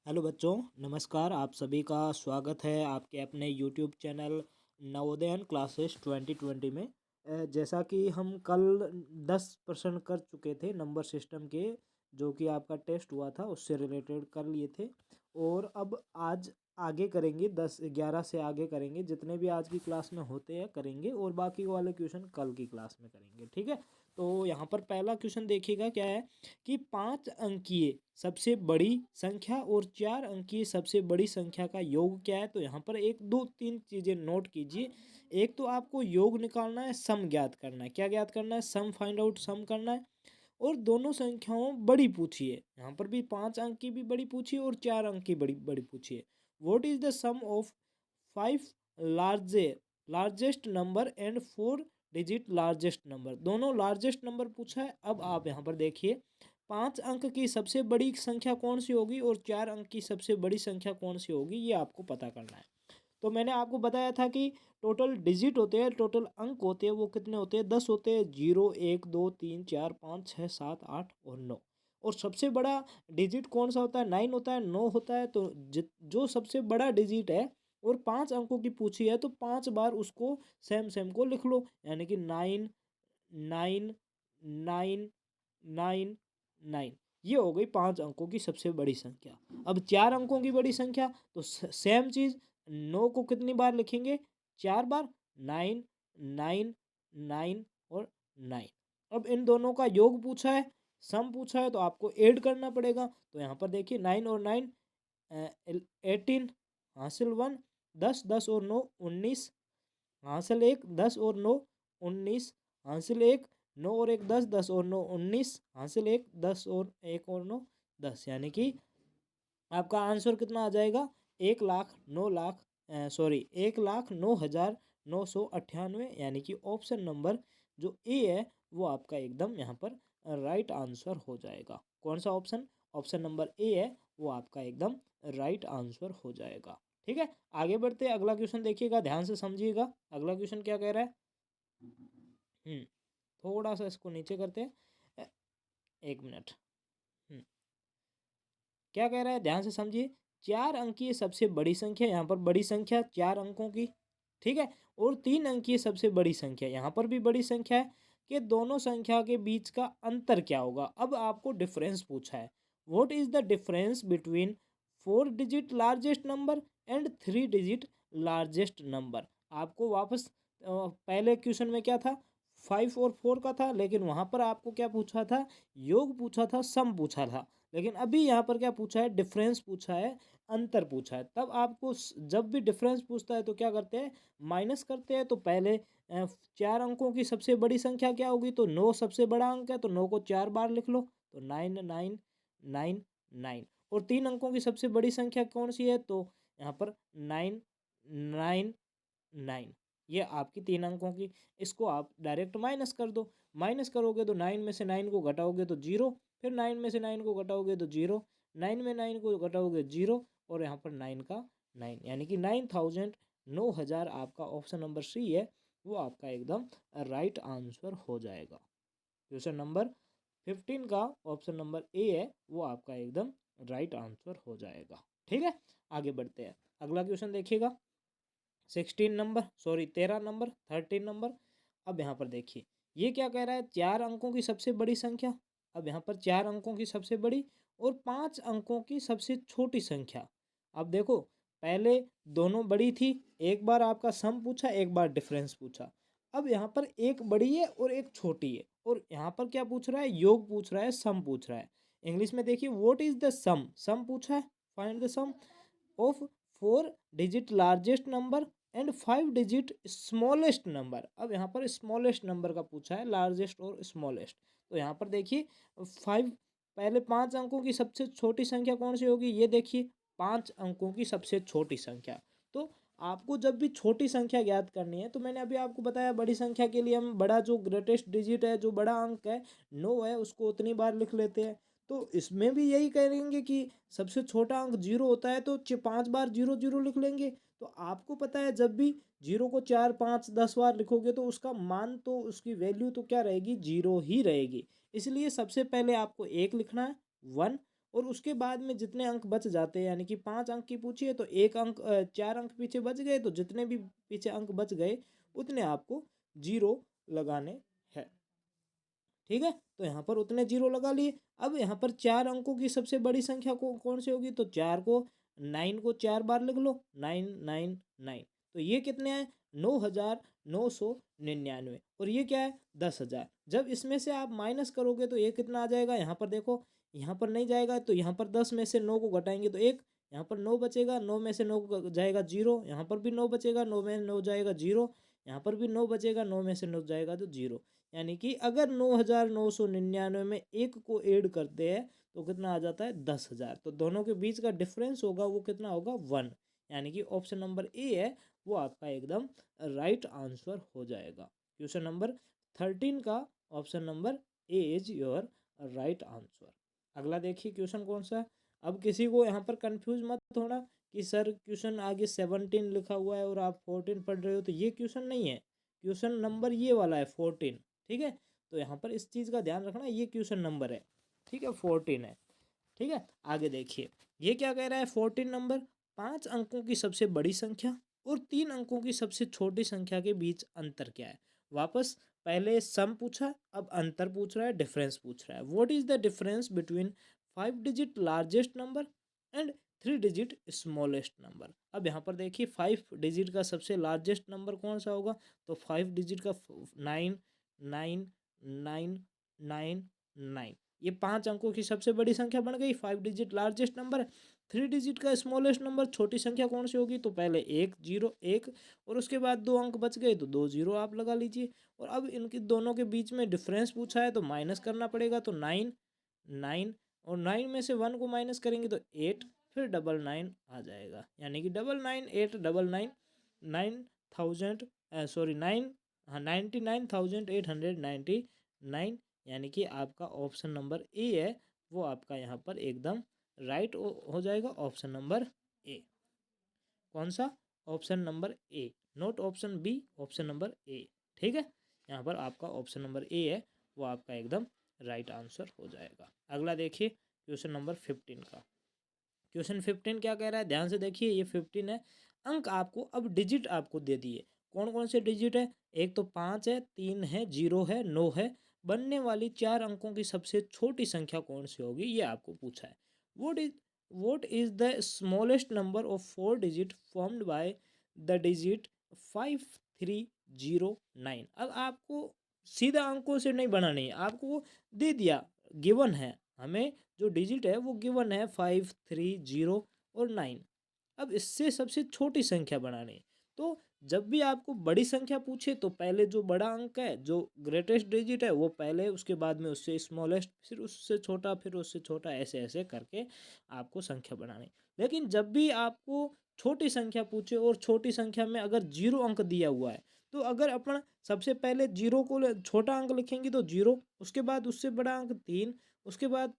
Hello बच्चों, नमस्कार। आप सभी का स्वागत है आपके अपने यूट्यूब चैनल नवोदयन क्लासेस 2020 में। जैसा कि हम कल 10% कर चुके थे नंबर सिस्टम के, जो कि आपका टेस्ट हुआ था उससे रिलेटेड कर लिए थे। और अब आज आगे करेंगे, 10-11 से आगे करेंगे, जितने भी आज की क्लास में होते हैं करेंगे, और बाकी वाले क्वेश्चन कल की क्लास में करेंगे। ठीक है, तो यहाँ पर पहला क्वेश्चन देखिएगा क्या है कि 5 अंकीय सबसे बड़ी संख्या और 4 अंकीय सबसे बड़ी संख्या का योग क्या है। तो यहाँ पर 1 2 3 चीजें नोट कीजिए। एक तो आपको योग निकालना है, सम ज्ञात करना है। क्या ज्ञात करना है? सम फाइंड आउट, सम करना है। और दोनों संख्याओं बड़ी पूछी है, यहाँ पर भी 5 अंक की भी बड़ी पूछी है और 4 अंक की बड़ी बड़ी पूछी है। What is the sum of 5 largest number and 4 digit largest number. दोनों लार्जेस्ट नंबर पूछा है। अब आप यहाँ पर देखिए, 5 अंक की सबसे बड़ी संख्या कौन सी होगी और 4 अंक की सबसे बड़ी संख्या कौन सी होगी, ये आपको पता करना है। तो मैंने आपको बताया था कि टोटल डिजिट होते हैं, टोटल अंक होते हैं, वो कितने होते हैं? 10 होते हैं। 0 1 2 3 4 5 6 7 8 और 9। और सबसे बड़ा डिजिट कौन सा होता है? 9 होता है, 9 होता है। तो जो सबसे बड़ा डिजिट है और 5 अंकों की पूछी है, तो 5 बार उसको सेम सेम को लिख लो, यानी कि 9 9 9 9 9। ये हो गई 5 अंकों की सबसे बड़ी संख्या। अब 4 अंकों की बड़ी संख्या, तो सेम चीज, 9 को कितनी बार लिखेंगे? 4 बार। 9 9 9 और 9। अब इन दोनों का योग पूछा है, सम पूछा है, तो आपको ऐड करना पड़ेगा। तो यहाँ पर देखिए, 9 और 9 18, हासिल 1, 10 10 और 9 19, हासिल 1, 10 और 9 19, हासिल 1, 9 और 1 10, 10 और 9 19, हासिल 1, 10 और 1 और 9 10। यानी कि आपका आंसर कितना आ जाएगा? 1,09,998। यानी कि ऑप्शन नंबर जो ए है वो आपका एकदम यहाँ पर राइट आंसर हो जाएगा। कौन सा ऑप्शन? ऑप्शन नंबर ए है, वो आपका एकदम राइट आंसर हो जाएगा। ठीक है, आगे बढ़ते हैं। अगला क्वेश्चन देखिएगा, ध्यान से समझिएगा। अगला क्वेश्चन क्या कह रहा है? थोड़ा सा इसको नीचे करते हैं। 1 मिनट। क्या कह रहा है? ध्यान से समझिए। 4 अंकीय सबसे बड़ी संख्या, यहाँ पर बड़ी संख्या 4 अंकों की, ठीक है। और 3 अंकीय सबसे बड़ी संख्या, यहाँ पर भी बड़ी संख्या है, कि दोनों संख्या के बीच का अंतर क्या होगा। अब आपको डिफरेंस पूछा है। What is the difference between 4 digit largest number and 3 digit largest number. आपको वापस पहले क्वेश्चन में क्या था? 5 और 4 का था, लेकिन वहां पर आपको क्या पूछा था? योग पूछा था, सम पूछा था। लेकिन अभी यहाँ पर क्या पूछा है? डिफरेंस पूछा है, अंतर पूछा है। तब आपको जब भी डिफरेंस पूछता है तो क्या करते हैं? माइनस करते हैं। तो पहले 4 अंकों की सबसे बड़ी संख्या क्या होगी? तो 9 सबसे बड़ा अंक है, तो 9 को 4 बार लिख लो, तो 9 9 9 9। और 3 अंकों की सबसे बड़ी संख्या कौन सी है? तो यहाँ पर 9 9 9। ये आपकी 3 अंकों की, इसको आप डायरेक्ट माइनस कर दो। माइनस करोगे तो 9 में से 9 को घटाओगे तो 0, फिर 9 में से 9 को घटाओगे तो 0, 9 में 9 को घटाओगे 0, और यहाँ पर 9 का 9, यानी कि 9,000, 9,000 आपका ऑप्शन नंबर सी है, वो आपका एकदम राइट आंसर हो जाएगा। क्वेश्चन नंबर 15 का ऑप्शन नंबर ए है, वो आपका एकदम राइट आंसर हो जाएगा। ठीक है, आगे बढ़ते हैं। अगला क्वेश्चन देखिएगा, 13 नंबर 13 नंबर। अब यहाँ पर देखिए, ये क्या कह रहा है? 4 अंकों की सबसे बड़ी संख्या। अब यहाँ पर 4 अंकों की सबसे बड़ी और 5 अंकों की सबसे छोटी संख्या। अब देखो, पहले दोनों बड़ी थी, एक बार आपका सम पूछा, एक बार डिफरेंस पूछा। अब यहाँ पर एक बड़ी है और एक छोटी है, और यहाँ पर क्या पूछ रहा है? योग पूछ रहा है, सम पूछ रहा है। इंग्लिश में देखिए, what is the sum. Sum पूछा है, find the sum of 4 digit largest number and 5 digit smallest number. अब यहाँ पर स्मॉलेस्ट नंबर का पूछा है, लार्जेस्ट और स्मॉलेस्ट। तो यहाँ पर देखिए, 5, पहले 5 अंकों की सबसे छोटी संख्या कौन सी होगी? ये देखिए, 5 अंकों की सबसे छोटी संख्या। तो आपको जब भी छोटी संख्या ज्ञात करनी है, तो मैंने अभी आपको बताया, बड़ी संख्या के लिए हम बड़ा जो ग्रेटेस्ट डिजिट है, जो बड़ा अंक है 9 है, उसको उतनी बार लिख लेते हैं। तो इसमें भी यही करेंगे कि सबसे छोटा अंक 0 होता है, तो 5 बार 0 0 लिख लेंगे। तो आपको पता है, जब भी 0 को 4 5 10 बार लिखोगे तो उसका मान, तो उसकी वैल्यू तो क्या रहेगी? 0 ही रहेगी। इसलिए सबसे पहले आपको 1 लिखना है, 1, और उसके बाद में जितने अंक बच जाते हैं, यानी कि 5 अंक की पूछी है तो 4 अंक पीछे बच गए, तो जितने भी पीछे अंक बच गए उतने आपको 0 लगाने हैं। ठीक है, तो यहाँ पर उतने 0 लगा लिए। अब यहाँ पर 4 अंकों की सबसे बड़ी संख्या कौन सी होगी, तो 9 को 4 बार लिख लो, 999। तो ये कितने हैं, 9,999। और ये क्या है, 10,000। जब इसमें से आप माइनस करोगे तो ये कितना आ जाएगा, यहाँ पर देखो, यहाँ पर नहीं जाएगा तो यहाँ पर 10 में से 9 को घटाएंगे तो 1, यहाँ पर 9 बचेगा, 9 में से 9 जाएगा 0, यहाँ पर भी 9 बचेगा, 9 में 9 जाएगा 0, यहाँ पर भी 9 बचेगा, 9 में से 9 जाएगा तो 0। यानी कि अगर 9,999 में एक को ऐड करते हैं तो कितना आ जाता है, 10,000। तो दोनों के बीच का डिफरेंस होगा वो कितना होगा, 1। यानी कि ऑप्शन नंबर ए है वो आपका एकदम राइट आंसर हो जाएगा। क्वेश्चन नंबर 13 का option number A is your right answer. अगला देखिए क्वेश्चन कौन सा है। अब किसी को यहाँ पर कंफ्यूज मत होना कि सर क्वेश्चन आगे 17 लिखा हुआ है और आप 14 पढ़ रहे हो, तो ये क्वेश्चन नहीं है। क्वेश्चन नंबर ये वाला है 14। ठीक है, तो यहाँ पर इस चीज़ का ध्यान रखना, ये क्वेश्चन नंबर है। ठीक है, 14 है। ठीक है, आगे देखिए ये क्या कह रहा है, 14 नंबर, 5 अंकों की सबसे बड़ी संख्या और 3 अंकों की सबसे छोटी संख्या के बीच अंतर क्या है। वापस पहले सम पूछा, अब अंतर पूछ रहा है, डिफरेंस पूछ रहा है। What is the difference between 5 digit largest number and 3 digit smallest number. अब यहाँ पर देखिए 5 डिजिट का सबसे लार्जेस्ट नंबर कौन सा होगा, तो 5 डिजिट का 9 9 9 9 9, ये 5 अंकों की सबसे बड़ी संख्या बन गई, 5 डिजिट लार्जेस्ट नंबर। 3 डिजिट का स्मॉलेस्ट नंबर, छोटी संख्या कौन सी होगी, तो पहले 1 0 1 और उसके बाद 2 अंक बच गए तो 2 0 आप लगा लीजिए। और अब इनके दोनों के बीच में डिफरेंस पूछा है तो माइनस करना पड़ेगा, तो 9 9 और 9 में से 1 को माइनस करेंगे तो 8, फिर 99 आ जाएगा। यानी कि 99899 9000 सॉरी 99,899। यानी कि आपका ऑप्शन नंबर ए है वो आपका यहाँ पर एकदम राइट हो जाएगा। ऑप्शन नंबर ए, कौन सा, option number A, not option B, option number A. ठीक है, यहाँ पर आपका ऑप्शन नंबर ए है वो आपका एकदम राइट आंसर हो जाएगा। अगला देखिए क्वेश्चन नंबर 15 का। क्वेश्चन 15 क्या कह रहा है, ध्यान से देखिए, ये 15 है। अंक आपको, अब डिजिट आपको दे दिए, कौन कौन से डिजिट है, एक तो 5 है, 3 है, 0 है, 9 है। बनने वाली 4 अंकों की सबसे छोटी संख्या कौन सी होगी, ये आपको पूछा है। Vote is the smallest number of 4 digit formed by the digit 5309। अब आपको सीधा अंकों से नहीं बनानी है, आपको दे दिया, गिवन है हमें, जो डिजिट है वो गिवन है 530 और 9। अब इससे सबसे छोटी संख्या बनानी, तो जब भी आपको बड़ी संख्या पूछे तो पहले जो बड़ा अंक है, जो ग्रेटेस्ट डिजिट है वो पहले, उसके बाद में उससे स्मॉलेस्ट, फिर उससे छोटा, फिर उससे छोटा, ऐसे ऐसे करके आपको संख्या बनानी। लेकिन जब भी आपको छोटी संख्या पूछे और छोटी संख्या में अगर 0 अंक दिया हुआ है, तो अगर अपन सबसे पहले 0 को छोटा अंक लिखेंगे तो 0, उसके बाद उससे बड़ा अंक 3, उसके बाद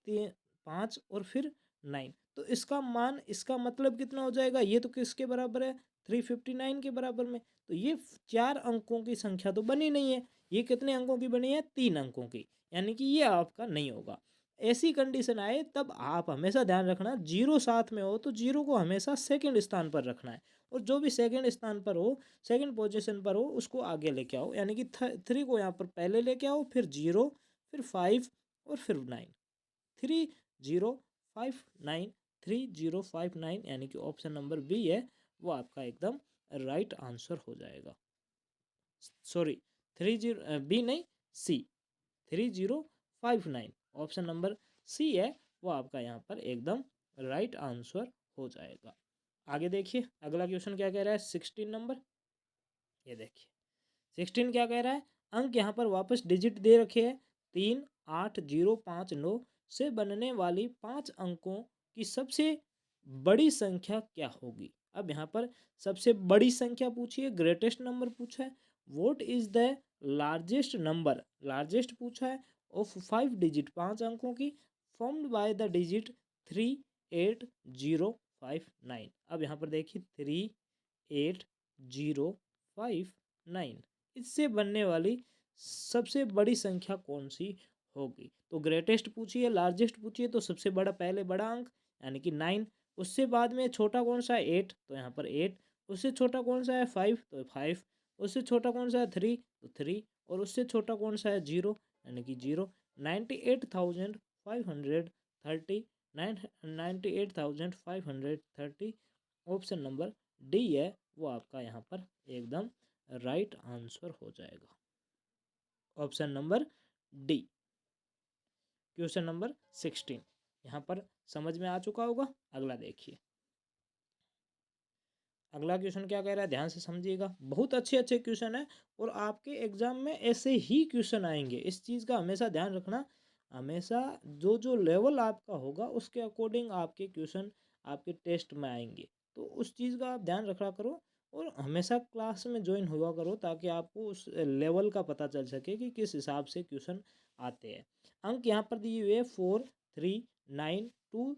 5 और फिर 9। तो इसका मान, इसका मतलब कितना हो जाएगा, ये तो किसके बराबर है, 359 के बराबर में। तो ये 4 अंकों की संख्या तो बनी नहीं है, ये कितने अंकों की बनी है, 3 अंकों की। यानी कि ये आपका नहीं होगा। ऐसी कंडीशन आए तब आप हमेशा ध्यान रखना, 0 साथ में हो तो 0 को हमेशा सेकंड स्थान पर रखना है, और जो भी सेकंड स्थान पर हो, सेकंड पोजीशन पर हो, उसको आगे लेके आओ। यानी कि 3 को यहाँ पर पहले लेके आओ, फिर 0, फिर 5 और फिर 9। 3059, 3059, यानी कि ऑप्शन नंबर बी है वो आपका एकदम राइट आंसर हो जाएगा। सॉरी, 30 बी नहीं, सी, 3059, ऑप्शन नंबर सी है वो आपका यहाँ पर एकदम राइट आंसर हो जाएगा। आगे देखिए अगला क्वेश्चन क्या कह रहा है, 16 नंबर। ये देखिए 16 क्या कह रहा है, अंक यहाँ पर वापस डिजिट दे रखे हैं, 3 8 0 5 9 से बनने वाली 5 अंकों की सबसे बड़ी संख्या क्या होगी। अब यहाँ पर सबसे बड़ी संख्या पूछी है, ग्रेटेस्ट नंबर पूछा है। What is the largest number, largest पूछा है, ऑफ 5 डिजिट, 5 अंकों की, फॉर्म्ड बाय द डिजिट 38059। अब यहाँ पर देखिए 38059, इससे बनने वाली सबसे बड़ी संख्या कौन सी होगी। तो ग्रेटेस्ट पूछिए, लार्जेस्ट पूछिए तो सबसे बड़ा पहले बड़ा अंक यानी कि 9, उससे बाद में छोटा कौन सा है 8, तो यहाँ पर 8, उससे छोटा कौन सा है 5, तो 5, उससे छोटा कौन सा है 3, तो 3, और उससे छोटा कौन सा है 0 यानी कि 0। 98,530, 98,530 ऑप्शन नंबर डी है वो आपका यहाँ पर एकदम राइट आंसर हो जाएगा। Option number D. Question number 16 यहाँ पर समझ में आ चुका होगा। अगला देखिए, अगला क्वेश्चन क्या कह रहा है, ध्यान से समझिएगा। बहुत अच्छे अच्छे क्वेश्चन है और आपके एग्जाम में ऐसे ही क्वेश्चन आएंगे, इस चीज़ का हमेशा ध्यान रखना। हमेशा जो जो लेवल आपका होगा उसके अकॉर्डिंग आपके क्वेश्चन आपके टेस्ट में आएंगे, तो उस चीज़ का आप ध्यान रखा करो और हमेशा क्लास में ज्वाइन हुआ करो ताकि आपको उस लेवल का पता चल सके कि किस हिसाब से क्वेश्चन आते हैं। अंक यहाँ पर दिए हुए 4, 3, 9, 2,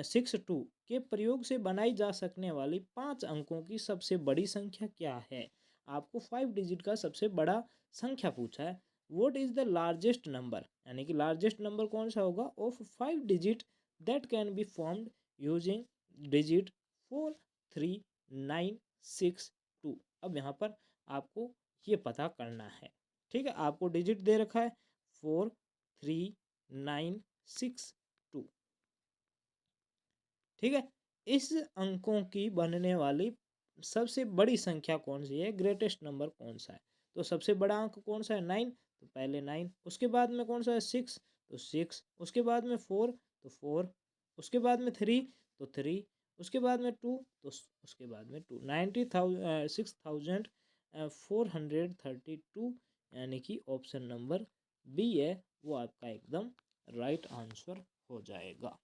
6, 2 के प्रयोग से बनाई जा सकने वाली 5 अंकों की सबसे बड़ी संख्या क्या है। आपको 5 डिजिट का सबसे बड़ा संख्या पूछा है। What is the largest number, यानी कि लार्जेस्ट नंबर कौन सा होगा of 5 digit that can be formed using digit 4, 3, 9, 6, 2। अब यहाँ पर आपको ये पता करना है, ठीक है। आपको डिजिट दे रखा है 4, 3, 9, 6, 2, ठीक है। इस अंकों की बनने वाली सबसे बड़ी संख्या कौन सी है, ग्रेटेस्ट नंबर कौन सा है। तो सबसे बड़ा अंक कौन सा है 9, तो पहले 9, उसके बाद में कौन सा है 6, तो 6, उसके बाद में 4, तो 4, उसके बाद में 3, तो 3, उसके बाद में 2, तो उसके बाद में 2। 96,432 यानी कि ऑप्शन नंबर बी है वो आपका एकदम राइट आंसर हो जाएगा।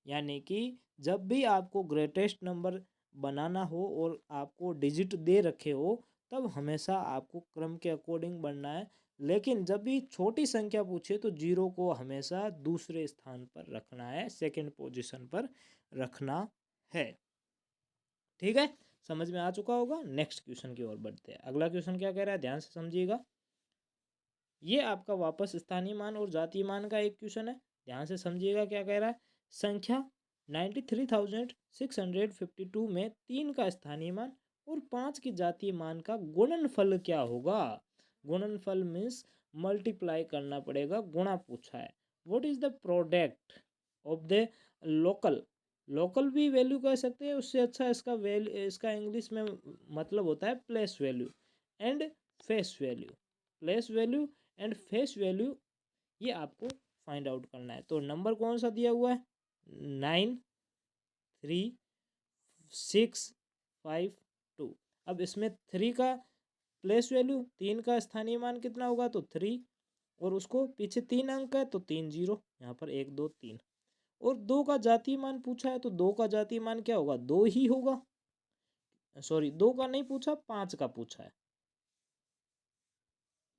यानी कि जब भी आपको ग्रेटेस्ट नंबर बनाना हो और आपको डिजिट दे रखे हो तब हमेशा आपको क्रम के अकॉर्डिंग बनना है, लेकिन जब भी छोटी संख्या पूछे तो जीरो को हमेशा दूसरे स्थान पर रखना है, सेकंड पोजीशन पर रखना है, ठीक है। समझ में आ चुका होगा। नेक्स्ट क्वेश्चन की ओर बढ़ते हैं। अगला क्वेश्चन क्या कह रहा है, ध्यान से समझिएगा। ये आपका वापस स्थानीय मान और जातीय मान का एक क्वेश्चन है, ध्यान से समझिएगा क्या कह रहा है। संख्या 93,652 में 3 का स्थानीय मान और 5 के जातीय मान का गुणनफल क्या होगा। गुणनफल मीन्स मल्टीप्लाई करना पड़ेगा, गुणा पूछा है। What is the product of the local, local भी वैल्यू कह सकते हैं, उससे अच्छा इसका वैल्यू, इसका इंग्लिश में मतलब होता है place value and face value. Place value and face value ये आपको फाइंड आउट करना है। तो नंबर कौन सा दिया हुआ है 9, 3, 6, 5, 2। अब इसमें 3 का प्लेस वैल्यू, 3 का स्थानीय मान कितना होगा तो 3, और उसको पीछे 3 अंक है तो 3 जीरो, यहाँ पर 1 2 3। और 2 का जातीय मान पूछा है तो 2 का जातीय मान क्या होगा 2 ही होगा। सॉरी 2 का नहीं पूछा, 5 का पूछा है,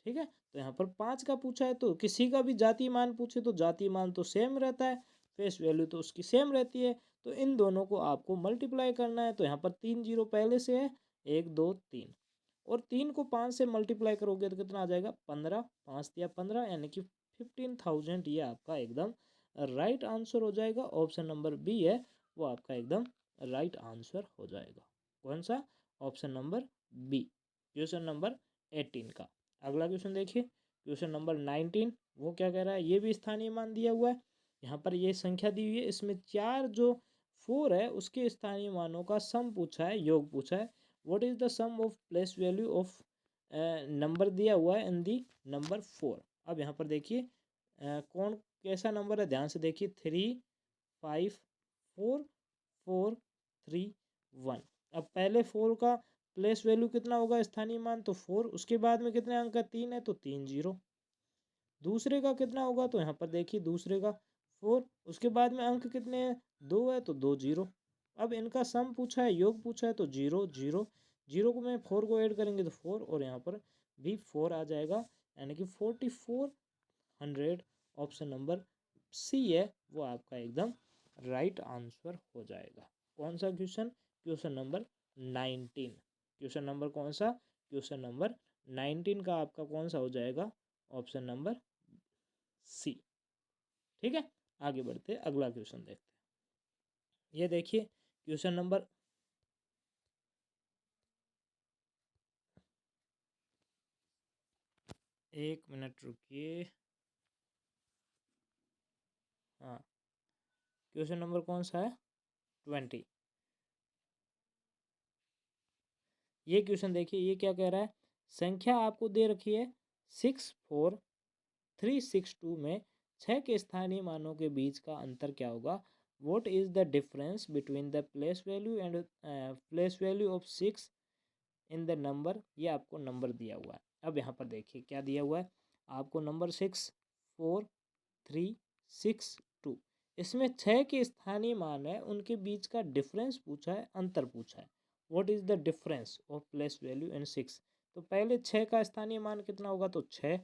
ठीक है। तो यहाँ पर 5 का पूछा है तो किसी का भी जातीय मान पूछे तो जातीय मान तो सेम रहता है, फेस वैल्यू तो उसकी सेम रहती है। तो इन दोनों को आपको मल्टीप्लाई करना है। तो यहाँ पर 3 जीरो पहले से है, 1 2 3, और 3 को 5 से मल्टीप्लाई करोगे तो कितना आ जाएगा 15, 5 दिया 15 यानी कि 15,000। ये आपका एकदम राइट आंसर हो जाएगा। ऑप्शन नंबर बी है वो आपका एकदम राइट आंसर हो जाएगा। कौन सा, option number B. Question number 18 का अगला क्वेश्चन देखिए, क्वेश्चन नंबर 19। वो क्या कह रहा है, ये भी स्थानीय मान दिया हुआ है। यहाँ पर ये संख्या दी हुई है, इसमें 4 जो 4 है उसके स्थानीय मानों का सम पूछा है, योग पूछा है। What is the sum of place value of number दिया हुआ है इन दी नंबर 4। अब यहाँ पर देखिए कौन कैसा नंबर है, ध्यान से देखिए 3, 5, 4, 4, 3, 1। अब पहले 4 का प्लेस वैल्यू कितना होगा स्थानीय मान तो 4, उसके बाद में कितने अंक है 3 है तो 3 जीरो। दूसरे का कितना होगा तो यहाँ पर देखिए दूसरे का 4, उसके बाद में अंक कितने हैं 2 है तो 2 जीरो। अब इनका सम पूछा है, योग पूछा है तो 0 0 0 को में 4 को ऐड करेंगे तो 4, और यहाँ पर भी 4 आ जाएगा यानी कि 4400। ऑप्शन नंबर सी है वो आपका एकदम राइट आंसर हो जाएगा। कौन सा question, question number 19। Question number कौन सा, क्वेश्चन नंबर 19 का आपका कौन सा हो जाएगा, ऑप्शन नंबर सी। ठीक है, आगे बढ़ते अगला क्वेश्चन देखते हैं। ये देखिए क्वेश्चन नंबर, एक मिनट रुकिए। हाँ, क्वेश्चन नंबर कौन सा है? 20। ये क्वेश्चन देखिए, ये क्या कह रहा है? संख्या आपको दे रखी है 64362 में 6 के स्थानीय मानों के बीच का अंतर क्या होगा? What is the difference between the place value and place value of 6 in the number. ये आपको नंबर दिया हुआ है। अब यहाँ पर देखिए क्या दिया हुआ है आपको, नंबर 64362, इसमें 6 के स्थानीय मान है, उनके बीच का डिफरेंस पूछा है, अंतर पूछा है। What is the difference of place value and 6। तो पहले 6 का स्थानीय मान कितना होगा? तो 6,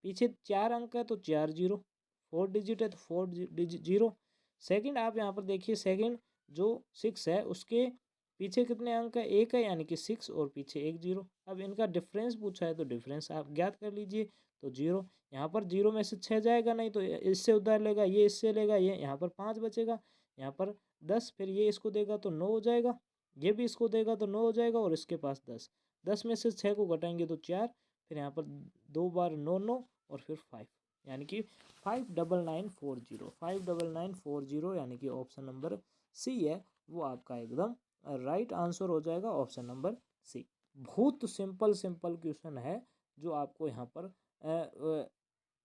पीछे 4 अंक है तो 4 जीरो, 4 डिजिट है तो 4 डिजिट जीरो। सेकंड आप यहाँ पर देखिए, सेकंड जो 6 है उसके पीछे कितने अंक है? 1 है, यानी कि 6, और पीछे 1 जीरो। अब इनका डिफरेंस पूछा है तो डिफरेंस आप ज्ञात कर लीजिए। तो जीरो, यहाँ पर जीरो में से 6 जाएगा नहीं तो इससे उधार लेगा, ये इससे लेगा, ये यहाँ पर 5 बचेगा, यहाँ पर 10, फिर ये इसको देगा तो 9 हो जाएगा, ये भी इसको देगा तो 9 हो जाएगा, और इसके पास 10, 10 में से 6 को घटाएंगे तो 4, फिर यहाँ पर 2 बार 9 9, और फिर 5, यानी कि 59940, 59940, यानी कि ऑप्शन नंबर सी है वो आपका एकदम राइट आंसर हो जाएगा, ऑप्शन नंबर सी। बहुत सिंपल सिंपल क्वेश्चन है जो आपको यहाँ पर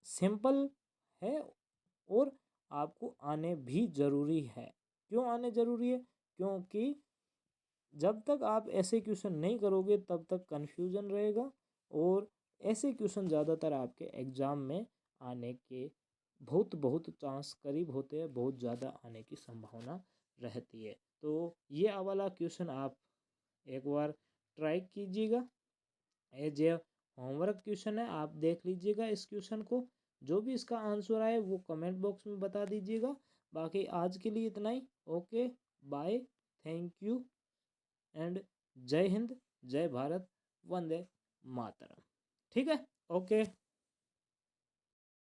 सिंपल है, और आपको आने भी ज़रूरी है। क्यों आने ज़रूरी है? क्योंकि जब तक आप ऐसे क्वेश्चन नहीं करोगे तब तक कन्फ्यूजन रहेगा, और ऐसे क्वेश्चन ज़्यादातर आपके एग्ज़ाम में आने के बहुत बहुत चांस करीब होते हैं, बहुत ज़्यादा आने की संभावना रहती है। तो ये वाला क्वेश्चन आप एक बार ट्राई कीजिएगा, एज ए होमवर्क क्वेश्चन है, आप देख लीजिएगा इस क्वेश्चन को। जो भी इसका आंसर आए वो कमेंट बॉक्स में बता दीजिएगा। बाकी आज के लिए इतना ही। Okay, bye, thank you, and जय हिंद, जय भारत, वंदे मातरम। ठीक है, ओके।